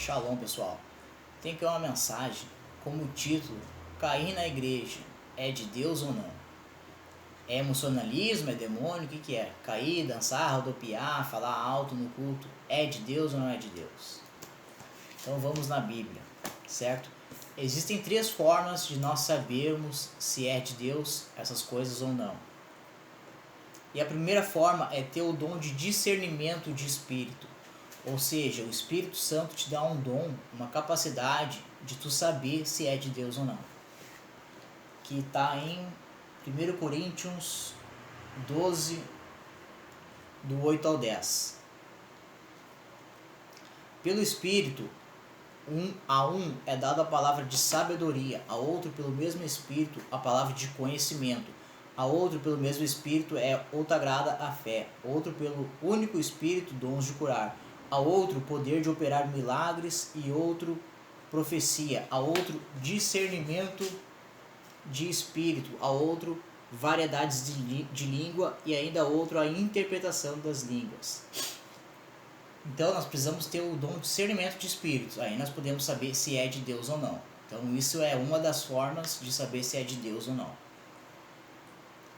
Shalom, pessoal. Tem aqui uma mensagem como título: cair na igreja é de Deus ou não? É emocionalismo? É demônio? O que é? Cair, dançar, rodopiar, falar alto no culto é de Deus ou não é de Deus? Então vamos na Bíblia, certo? Existem três formas de nós sabermos se é de Deus essas coisas ou não. E a primeira forma é ter o dom de discernimento de espírito. Ou seja, o Espírito Santo te dá um dom, uma capacidade de tu saber se é de Deus ou não. Que está em 1 Coríntios 12, do 8 ao 10. Pelo Espírito, a um é dada a palavra de sabedoria, a outro pelo mesmo Espírito a palavra de conhecimento, a outro pelo mesmo Espírito é outorgada a fé, outro pelo único Espírito dons de curar, a outro poder de operar milagres, e outro profecia, a outro discernimento de espírito, a outro variedades de língua, e ainda a outro a interpretação das línguas. Então nós precisamos ter o dom de discernimento de espíritos, aí nós podemos saber se é de Deus ou não. Então isso é uma das formas de saber se é de Deus ou não.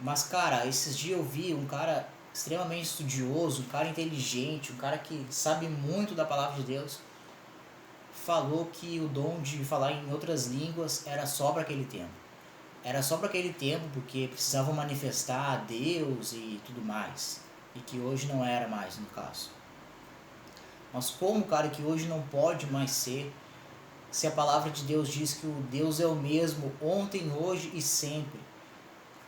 Mas cara, esses dias eu vi um cara extremamente estudioso, um cara inteligente, um cara que sabe muito da palavra de Deus, falou que o dom de falar em outras línguas era só para aquele tempo. Era só para aquele tempo porque precisavam manifestar a Deus e tudo mais. E que hoje não era mais, no caso. Mas como, cara, que hoje não pode mais ser, se a palavra de Deus diz que o Deus é o mesmo ontem, hoje e sempre?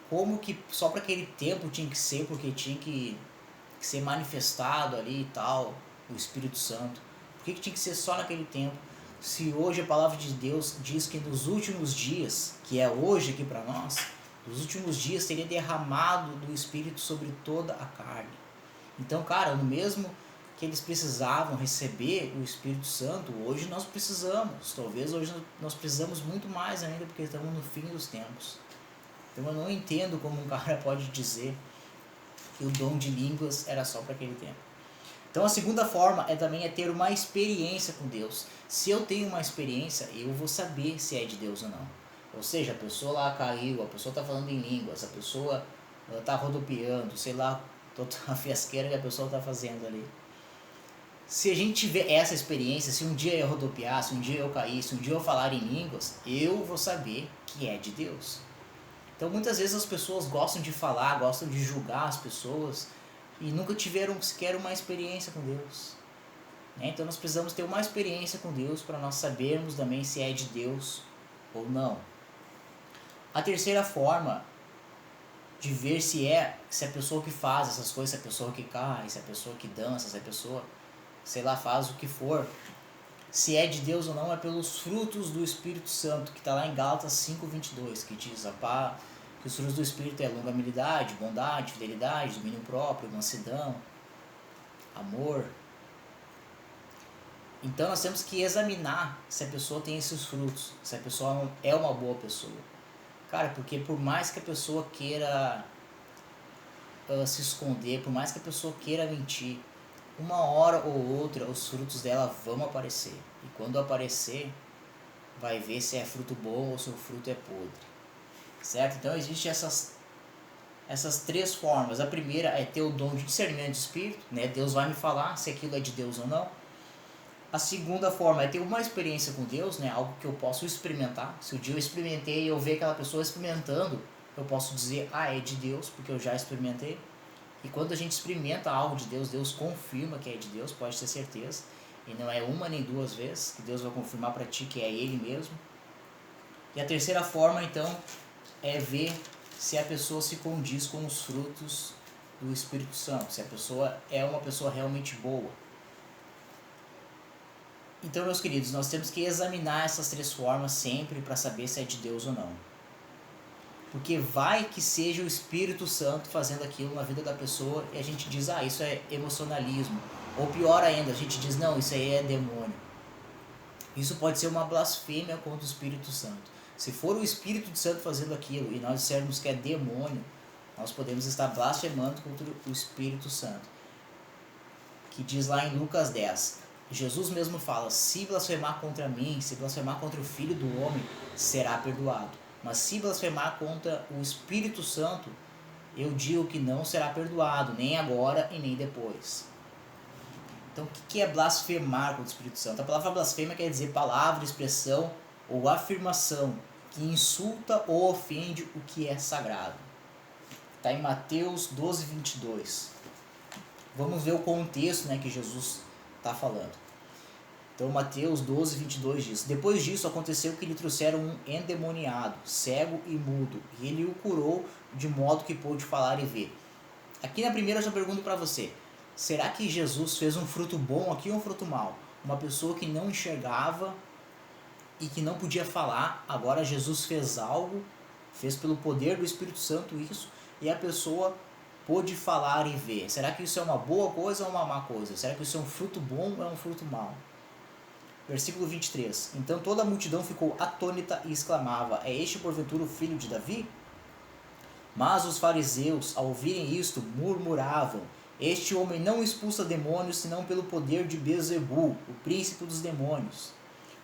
Como que só para aquele tempo tinha que ser, porque tinha que ser manifestado ali e tal, o Espírito Santo? Por que tinha que ser só naquele tempo? Se hoje a palavra de Deus diz que nos últimos dias, que é hoje aqui para nós, nos últimos dias teria derramado do Espírito sobre toda a carne. Então, cara, no mesmo que eles precisavam receber o Espírito Santo, hoje nós precisamos. Talvez hoje nós precisamos muito mais ainda, porque estamos no fim dos tempos. Então eu não entendo como um cara pode dizer que o dom de línguas era só para aquele tempo. Então a segunda forma também é ter uma experiência com Deus. Se eu tenho uma experiência, eu vou saber se é de Deus ou não. Ou seja, a pessoa lá caiu, a pessoa está falando em línguas, a pessoa está rodopiando, sei lá, toda a fiasqueira que a pessoa está fazendo ali. Se a gente tiver essa experiência, se um dia eu rodopiar, se um dia eu cair, se um dia eu falar em línguas, eu vou saber que é de Deus. Então muitas vezes as pessoas gostam de falar, gostam de julgar as pessoas e nunca tiveram sequer uma experiência com Deus. Então nós precisamos ter uma experiência com Deus para nós sabermos também se é de Deus ou não. A terceira forma de ver se a pessoa que faz essas coisas, se a pessoa que cai, se a pessoa que dança, se a pessoa, sei lá, faz o que for, se é de Deus ou não, é pelos frutos do Espírito Santo, que está lá em Gálatas 5:22, que diz que os frutos do Espírito é longanimidade, bondade, fidelidade, domínio próprio, mansidão, amor. Então nós temos que examinar se a pessoa tem esses frutos, se a pessoa é uma boa pessoa. Cara, porque por mais que a pessoa queira se esconder, por mais que a pessoa queira mentir, uma hora ou outra os frutos dela vão aparecer. E quando aparecer, vai ver se é fruto bom ou se o fruto é podre. Certo? Então existem essas três formas. A primeira é ter o dom de discernimento de espírito, né? Deus vai me falar se aquilo é de Deus ou não. A segunda forma é ter uma experiência com Deus, né? Algo que eu posso experimentar. Se o dia eu experimentei e eu ver aquela pessoa experimentando, eu posso dizer, é de Deus, porque eu já experimentei. E quando a gente experimenta algo de Deus, Deus confirma que é de Deus, pode ter certeza. E não é uma nem duas vezes que Deus vai confirmar para ti que é Ele mesmo. E a terceira forma, então, é ver se a pessoa se condiz com os frutos do Espírito Santo, se a pessoa é uma pessoa realmente boa. Então, meus queridos, nós temos que examinar essas três formas sempre para saber se é de Deus ou não. Porque vai que seja o Espírito Santo fazendo aquilo na vida da pessoa e a gente diz, isso é emocionalismo. Ou pior ainda, a gente diz, não, isso aí é demônio. Isso pode ser uma blasfêmia contra o Espírito Santo. Se for o Espírito Santo fazendo aquilo e nós dissermos que é demônio, nós podemos estar blasfemando contra o Espírito Santo. Que diz lá em Lucas 10, Jesus mesmo fala, se blasfemar contra mim, se blasfemar contra o Filho do Homem, será perdoado. Mas se blasfemar contra o Espírito Santo, eu digo que não será perdoado, nem agora e nem depois. Então, o que é blasfemar contra o Espírito Santo? A palavra blasfêmia quer dizer palavra, expressão ou afirmação que insulta ou ofende o que é sagrado. Está em Mateus 12, 22. Vamos ver o contexto, né, que Jesus está falando. Então, Mateus 12, 22 diz: Depois disso, aconteceu que lhe trouxeram um endemoniado, cego e mudo, e ele o curou de modo que pôde falar e ver. Aqui na primeira eu já pergunto para você, será que Jesus fez um fruto bom aqui ou um fruto mau? Uma pessoa que não enxergava e que não podia falar, agora Jesus fez algo, fez pelo poder do Espírito Santo isso, e a pessoa pôde falar e ver. Será que isso é uma boa coisa ou uma má coisa? Será que isso é um fruto bom ou é um fruto mau? Versículo 23. Então toda a multidão ficou atônita e exclamava: É este porventura o filho de Davi? Mas os fariseus, ao ouvirem isto, murmuravam: Este homem não expulsa demônios senão pelo poder de Beelzebul, o príncipe dos demônios.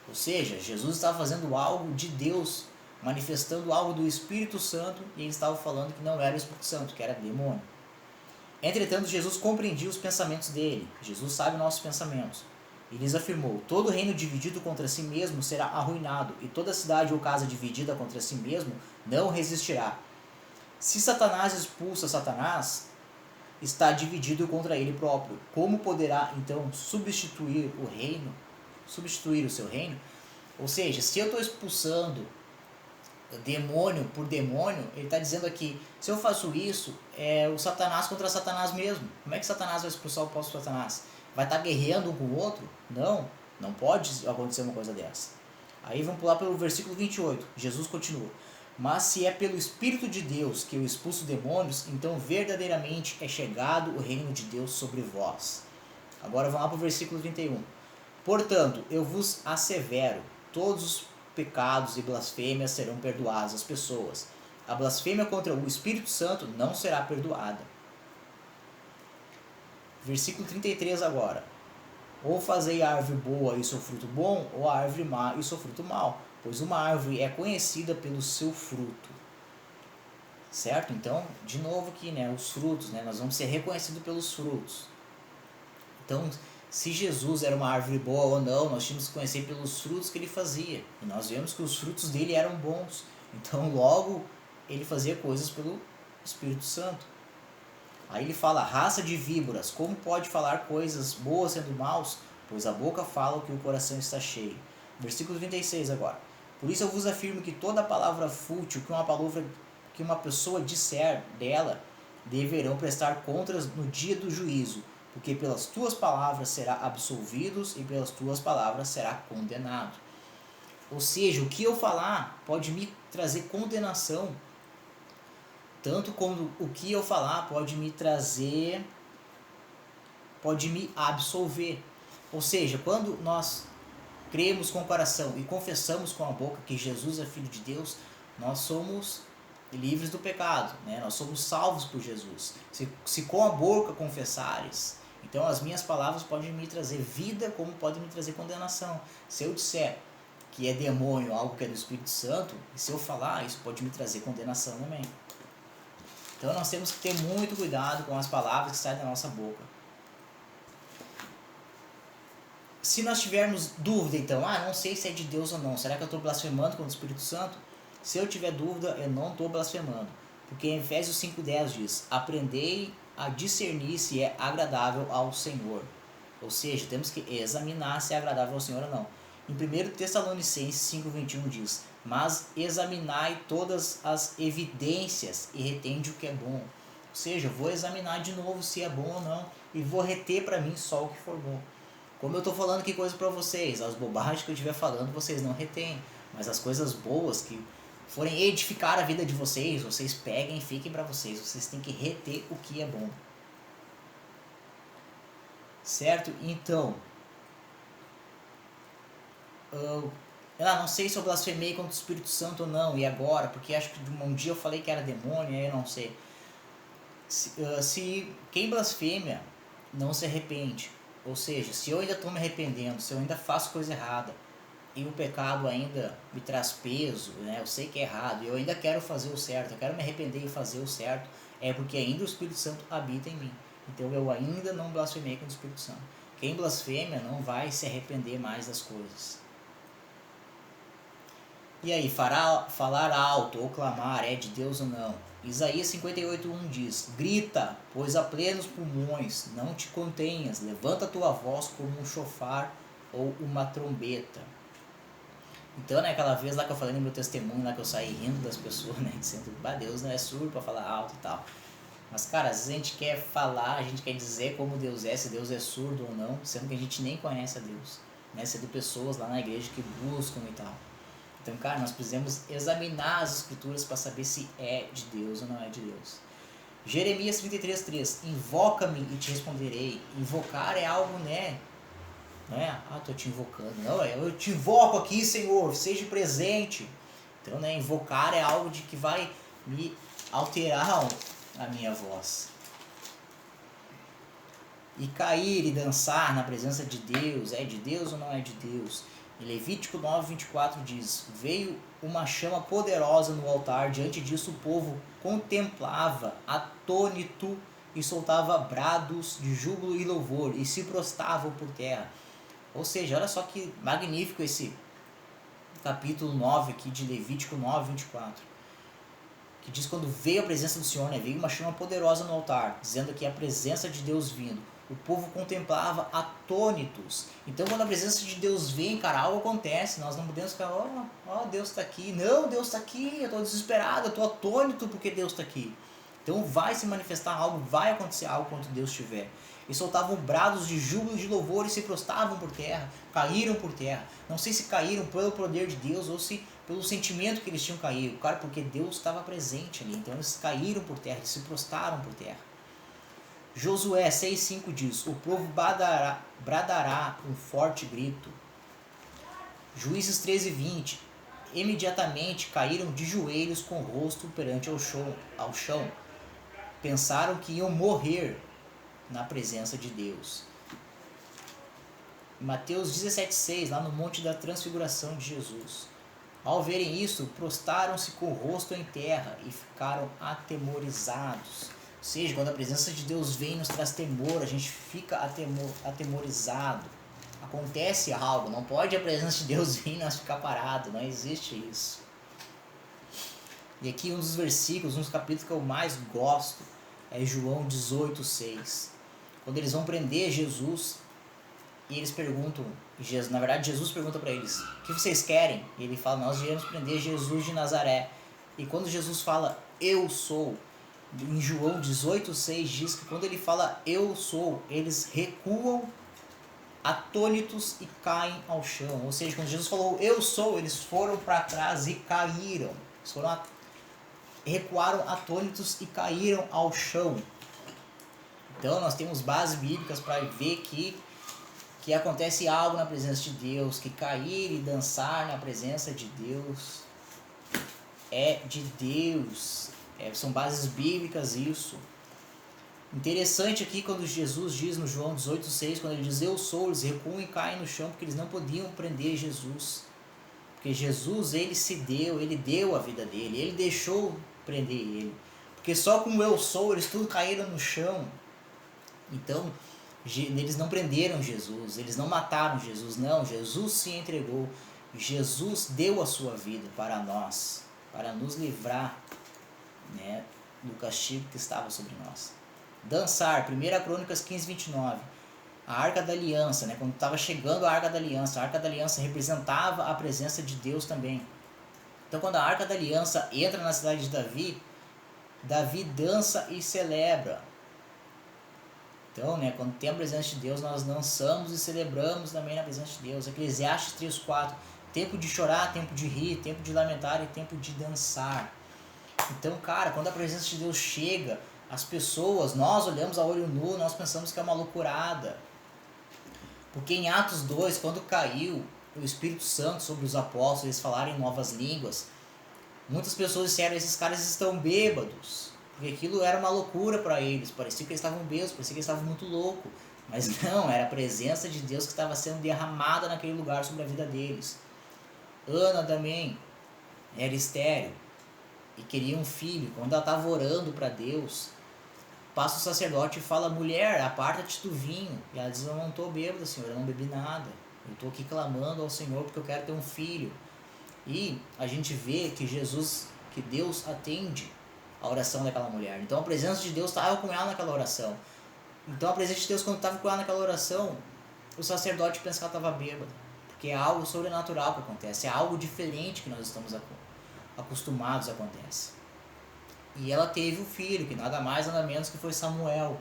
Ou seja, Jesus estava fazendo algo de Deus, manifestando algo do Espírito Santo, e ele estava falando que não era o Espírito Santo, que era demônio. Entretanto, Jesus compreendia os pensamentos dele. Jesus sabe nossos pensamentos. E lhes afirmou: Todo reino dividido contra si mesmo será arruinado, e toda cidade ou casa dividida contra si mesmo não resistirá. Se Satanás expulsa Satanás, está dividido contra ele próprio. Como poderá então substituir o seu reino? Ou seja, se eu estou expulsando demônio por demônio, ele está dizendo aqui, se eu faço isso, é o Satanás contra Satanás mesmo. Como é que Satanás vai expulsar o próprio Satanás? Vai estar guerreando um com o outro? Não pode acontecer uma coisa dessa. Aí vamos pular pelo versículo 28. Jesus continua: Mas se é pelo Espírito de Deus que eu expulso demônios, então verdadeiramente é chegado o reino de Deus sobre vós. Agora vamos lá para o versículo 31. Portanto, eu vos assevero, todos os pecados e blasfêmias serão perdoados às pessoas. A blasfêmia contra o Espírito Santo não será perdoada. Versículo 33 agora. Ou fazei a árvore boa e seu fruto bom, ou a árvore má e seu fruto mau, pois uma árvore é conhecida pelo seu fruto. Certo? Então, de novo aqui, né, os frutos, né, nós vamos ser reconhecidos pelos frutos. Então, se Jesus era uma árvore boa ou não, nós tínhamos que conhecer pelos frutos que ele fazia. E nós vemos que os frutos dele eram bons. Então, logo, ele fazia coisas pelo Espírito Santo. Aí ele fala: raça de víboras, como pode falar coisas boas sendo maus? Pois a boca fala o que o coração está cheio. Versículo 36 agora. Por isso eu vos afirmo que toda palavra fútil que uma pessoa disser dela, deverão prestar contas no dia do juízo, porque pelas tuas palavras será absolvidos e pelas tuas palavras será condenado. Ou seja, o que eu falar pode me trazer condenação, tanto como o que eu falar pode me absolver. Ou seja, quando nós cremos com o coração e confessamos com a boca que Jesus é Filho de Deus, nós somos livres do pecado, né? Nós somos salvos por Jesus. Se com a boca confessares, então as minhas palavras podem me trazer vida, como podem me trazer condenação. Se eu disser que é demônio, algo que é do Espírito Santo, e se eu falar, isso pode me trazer condenação também. Então nós temos que ter muito cuidado com as palavras que saem da nossa boca. Se nós tivermos dúvida, então, não sei se é de Deus ou não, será que eu estou blasfemando contra o Espírito Santo? Se eu tiver dúvida, eu não estou blasfemando. Porque em Efésios 5,10 diz: aprendei a discernir se é agradável ao Senhor. Ou seja, temos que examinar se é agradável ao Senhor ou não. Em 1 Tessalonicenses 5,21 diz: mas examinai todas as evidências e retende o que é bom. Ou seja, eu vou examinar de novo se é bom ou não e vou reter para mim só o que for bom. Como eu estou falando aqui coisa para vocês, as bobagens que eu estiver falando vocês não retêm, mas as coisas boas que forem edificar a vida de vocês, vocês peguem e fiquem para vocês. Vocês têm que reter o que é bom. Certo? Então, não sei se eu blasfemei contra o Espírito Santo ou não, e agora, porque acho que um dia eu falei que era demônio, aí eu não sei. Se quem blasfêmia não se arrepende, Ou seja, se eu ainda estou me arrependendo, se eu ainda faço coisa errada, e o pecado ainda me traz peso, né? Eu sei que é errado, e eu ainda quero fazer o certo, eu quero me arrepender e fazer o certo, é porque ainda o Espírito Santo habita em mim. Então eu ainda não blasfemei contra o Espírito Santo. Quem blasfema não vai se arrepender mais das coisas. E aí, falar alto ou clamar é de Deus ou não? Isaías 58:1 diz: grita, pois a plenos pulmões, não te contenhas, levanta a tua voz como um chofar ou uma trombeta. Então, né, aquela vez lá que eu falei no meu testemunho, lá que eu saí rindo das pessoas, né, dizendo, Deus não é surdo para falar alto e tal. Mas, cara, às vezes a gente quer falar, a gente quer dizer como Deus é, se Deus é surdo ou não, sendo que a gente nem conhece a Deus, né, sendo pessoas lá na igreja que buscam e tal. Então, cara, nós precisamos examinar as escrituras para saber se é de Deus ou não é de Deus. Jeremias 33:3, invoca-me e te responderei. Invocar é algo, né? Não é, tô te invocando. Não, eu te invoco aqui, Senhor, seja presente. Então, né, invocar é algo de que vai me alterar a minha voz. E cair e dançar na presença de Deus, é de Deus ou não é de Deus? Em Levítico 9:24 diz, veio uma chama poderosa no altar, diante disso o povo contemplava atônito e soltava brados de júbilo e louvor e se prostravam por terra. Ou seja, olha só que magnífico esse capítulo 9 aqui de Levítico 9:24, que diz quando veio a presença do Senhor, né, veio uma chama poderosa no altar, dizendo que a presença de Deus vindo, o povo contemplava atônitos. Então quando a presença de Deus vem, cara, algo acontece, nós não podemos ficar, Deus está aqui, não, Deus está aqui, eu estou desesperado, eu estou atônito porque Deus está aqui. Então vai se manifestar algo, vai acontecer algo quando Deus estiver. E soltavam brados de júbilo e de louvor e se prostravam por terra, caíram por terra. Não sei se caíram pelo poder de Deus ou se pelo sentimento que eles tinham caído, cara, porque Deus estava presente ali. Então eles caíram por terra, eles se prostraram por terra. Josué 6:5 diz, o povo bradará um forte grito. Juízes 13:20, imediatamente caíram de joelhos com o rosto perante ao chão. Pensaram que iam morrer na presença de Deus. Mateus 17:6, lá no Monte da Transfiguração de Jesus. Ao verem isso, prostraram-se com o rosto em terra e ficaram atemorizados. Ou seja, quando a presença de Deus vem e nos traz temor, a gente fica atemorizado. Acontece algo, não pode a presença de Deus vir e nós ficar parados, não existe isso. E aqui um dos versículos, um dos capítulos que eu mais gosto, é João 18:6. Quando eles vão prender Jesus, e eles perguntam, na verdade Jesus pergunta para eles, o que vocês querem? E ele fala, nós viemos prender Jesus de Nazaré. E quando Jesus fala, eu sou, em João 18:6 diz que quando ele fala, eu sou, eles recuam atônitos e caem ao chão. Ou seja, quando Jesus falou, eu sou, eles foram para trás e caíram. Eles recuaram atônitos e caíram ao chão. Então nós temos bases bíblicas para ver que acontece algo na presença de Deus, que cair e dançar na presença de Deus é de Deus. São bases bíblicas isso. Interessante aqui quando Jesus diz no João 18:6, quando ele diz eu sou, eles recuam e caem no chão porque eles não podiam prender Jesus. Porque Jesus, ele deu a vida dele, ele deixou prender ele. Porque só com o eu sou, eles tudo caíram no chão. Então, eles não prenderam Jesus, eles não mataram Jesus, não, Jesus se entregou, Jesus deu a sua vida para nós, para nos livrar, né, do castigo que estava sobre nós. Dançar, 1 Crônicas 15:29, a Arca da Aliança, né, quando estava chegando a Arca da Aliança representava a presença de Deus também. Então quando a Arca da Aliança entra na cidade de Davi, Davi dança e celebra. Então, né, quando tem a presença de Deus, nós dançamos e celebramos também na presença de Deus. Eclesiastes 3:4, tempo de chorar, tempo de rir, tempo de lamentar e tempo de dançar. Então, cara, quando a presença de Deus chega, as pessoas, nós olhamos a olho nu, nós pensamos que é uma loucurada. Porque em Atos 2, quando caiu o Espírito Santo sobre os apóstolos, eles falaram em novas línguas, muitas pessoas disseram, esses caras estão bêbados. Porque aquilo era uma loucura para eles, parecia que eles estavam bêbados, parecia que eles estavam muito loucos. Mas não, era a presença de Deus que estava sendo derramada naquele lugar sobre a vida deles. Ana também era estéril e queria um filho. Quando ela estava orando para Deus, passa o sacerdote e fala: mulher, aparta-te do vinho. E ela diz: eu não estou bêbada, Senhor, eu não bebi nada. Eu estou aqui clamando ao Senhor porque eu quero ter um filho. E a gente vê que Deus atende a oração daquela mulher. Então a presença de Deus estava com ela naquela oração. Então a presença de Deus, quando estava com ela naquela oração, o sacerdote pensa que ela estava bêbada. Porque é algo sobrenatural que acontece, é algo diferente que nós estamos acostumados a acontecer. E ela teve o filho, que nada mais nada menos que foi Samuel,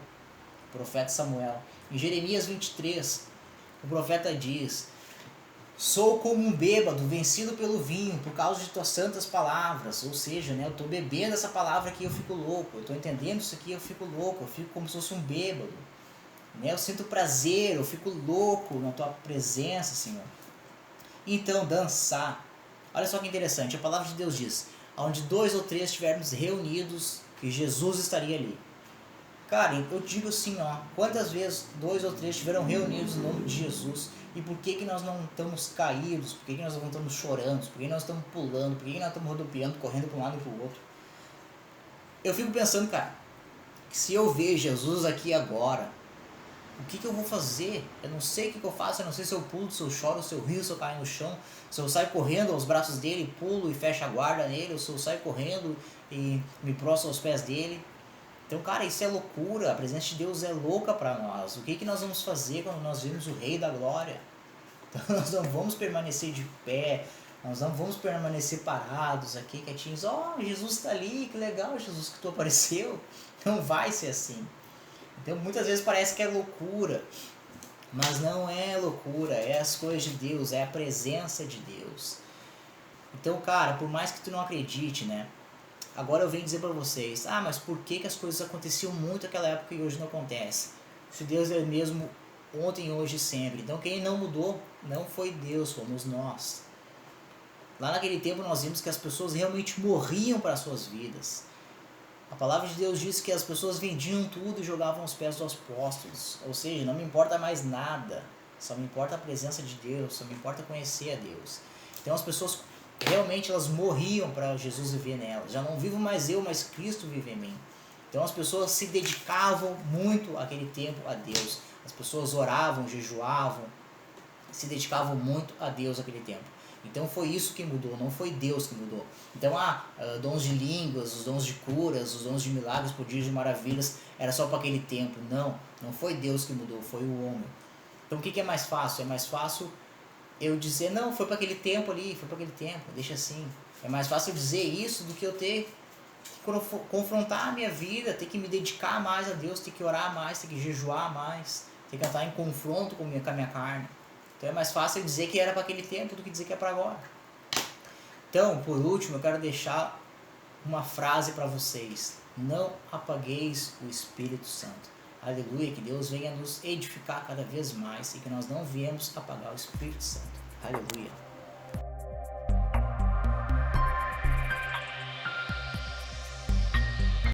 o profeta Samuel. Em Jeremias 23, o profeta diz: sou como um bêbado vencido pelo vinho por causa de tuas santas palavras. Ou seja, né, eu estou bebendo essa palavra aqui, eu fico louco. Eu estou entendendo isso aqui, eu fico louco. Eu fico como se fosse um bêbado. Né? Eu sinto prazer, eu fico louco na tua presença, Senhor. Então, dançar. Olha só que interessante, a palavra de Deus diz: onde 2 ou 3 estivermos reunidos, que Jesus estaria ali. Cara, eu digo assim, ó, quantas vezes 2 ou 3 estiveram reunidos no nome de Jesus, e por que nós não estamos caídos, por que nós não estamos chorando, por que nós estamos pulando, por que nós estamos rodopiando, correndo para um lado e para o outro? Eu fico pensando, cara, que se eu ver Jesus aqui agora, o que eu vou fazer? Eu não sei o que eu faço, eu não sei se eu pulo, se eu choro, se eu rio, se eu caio no chão, se eu saio correndo aos braços dele, pulo e fecho a guarda nele, ou se eu saio correndo e me prostro aos pés dele. Então, cara, isso é loucura, a presença de Deus é louca para nós. O que nós vamos fazer quando nós vemos o Rei da Glória? Então, nós não vamos permanecer de pé, nós não vamos permanecer parados aqui, quietinhos. Jesus está ali, que legal, Jesus, que tu apareceu. Não vai ser assim. Então, muitas vezes parece que é loucura, mas não é loucura, é as coisas de Deus, é a presença de Deus. Então, cara, por mais que tu não acredite, né? Agora eu venho dizer para vocês, mas por que as coisas aconteciam muito naquela época e hoje não acontece? Se Deus é o mesmo ontem, hoje e sempre. Então quem não mudou não foi Deus, fomos nós. Lá naquele tempo nós vimos que as pessoas realmente morriam para as suas vidas. A palavra de Deus diz que as pessoas vendiam tudo e jogavam aos pés dos apóstolos. Ou seja, não me importa mais nada, só me importa a presença de Deus, só me importa conhecer a Deus. Então as pessoas realmente elas morriam para Jesus viver nelas. Já não vivo mais eu, mas Cristo vive em mim. Então as pessoas se dedicavam muito aquele tempo a Deus. As pessoas oravam, jejuavam, se dedicavam muito a Deus aquele tempo. Então foi isso que mudou, não foi Deus que mudou. Então dons de línguas, os dons de curas, os dons de milagres, prodígios e maravilhas, era só para aquele tempo. Não foi Deus que mudou, foi o homem. Então o que é mais fácil? É mais fácil eu dizer, não, foi para aquele tempo ali, foi para aquele tempo, deixa assim. É mais fácil eu dizer isso do que eu ter que confrontar a minha vida, ter que me dedicar mais a Deus, ter que orar mais, ter que jejuar mais, ter que estar em confronto com a minha carne. Então é mais fácil eu dizer que era para aquele tempo do que dizer que é para agora. Então, por último, eu quero deixar uma frase para vocês: não apagueis o Espírito Santo. Aleluia, que Deus venha nos edificar cada vez mais e que nós não viemos apagar o Espírito Santo. Aleluia.